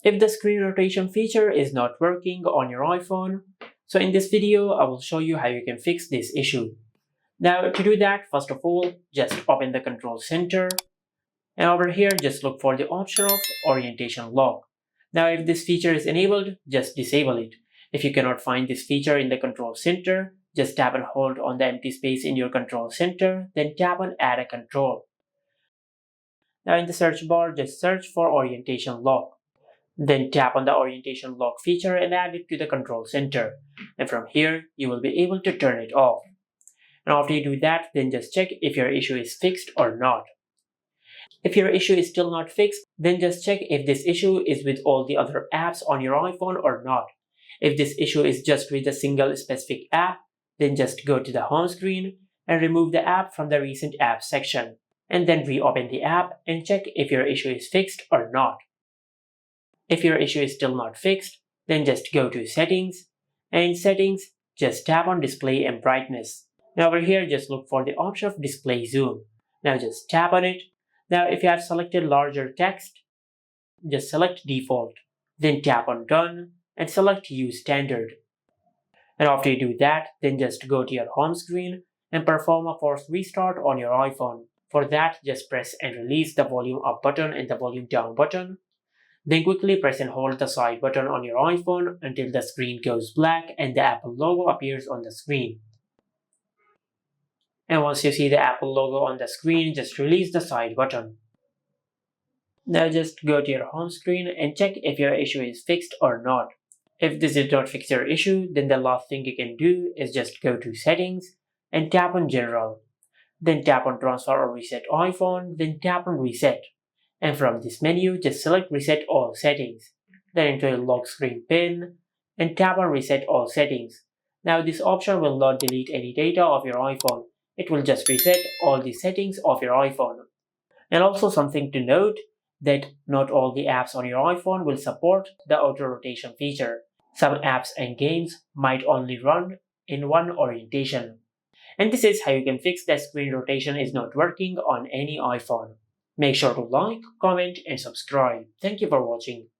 if the screen rotation feature is not working on your iPhone. So in this video, I will show you how you can fix this issue. Now to do that, first of all, just open the control center, and over here just look for the option of orientation lock. Now if this feature is enabled, just disable it. If you cannot find this feature in the control center, just tap and hold on the empty space in your control center, then tap on add a control. Now in the search bar, just search for orientation lock. Then tap on the orientation lock feature and add it to the control center. And from here, you will be able to turn it off. And after you do that, then just check if your issue is fixed or not. If your issue is still not fixed, then just check if this issue is with all the other apps on your iPhone or not. If this issue is just with a single specific app, then just go to the home screen and remove the app from the recent apps section. And then reopen the app and check if your issue is fixed or not. If your issue is still not fixed, then just go to settings, and in settings, just tap on display and brightness. Now over here, just look for the option of display zoom. Now just tap on it. Now if you have selected larger text, just select default. Then tap on done and select use standard. And after you do that, then just go to your home screen and perform a forced restart on your iPhone. For that, just press and release the volume up button and the volume down button. Then quickly press and hold the side button on your iPhone until the screen goes black and the Apple logo appears on the screen. And once you see the Apple logo on the screen, just release the side button. Now just go to your home screen and check if your issue is fixed or not. If this did not fix your issue, then the last thing you can do is just go to settings and tap on general. Then tap on transfer or reset iPhone, then tap on reset. And from this menu, just select reset all settings. Then enter your lock screen PIN and tap on reset all settings. Now this option will not delete any data of your iPhone. It will just reset all the settings of your iPhone. And also something to note that not all the apps on your iPhone will support the auto rotation feature. Some apps and games might only run in one orientation. And this is how you can fix that screen rotation is not working on any iPhone. Make sure to like, comment, and subscribe. Thank you for watching.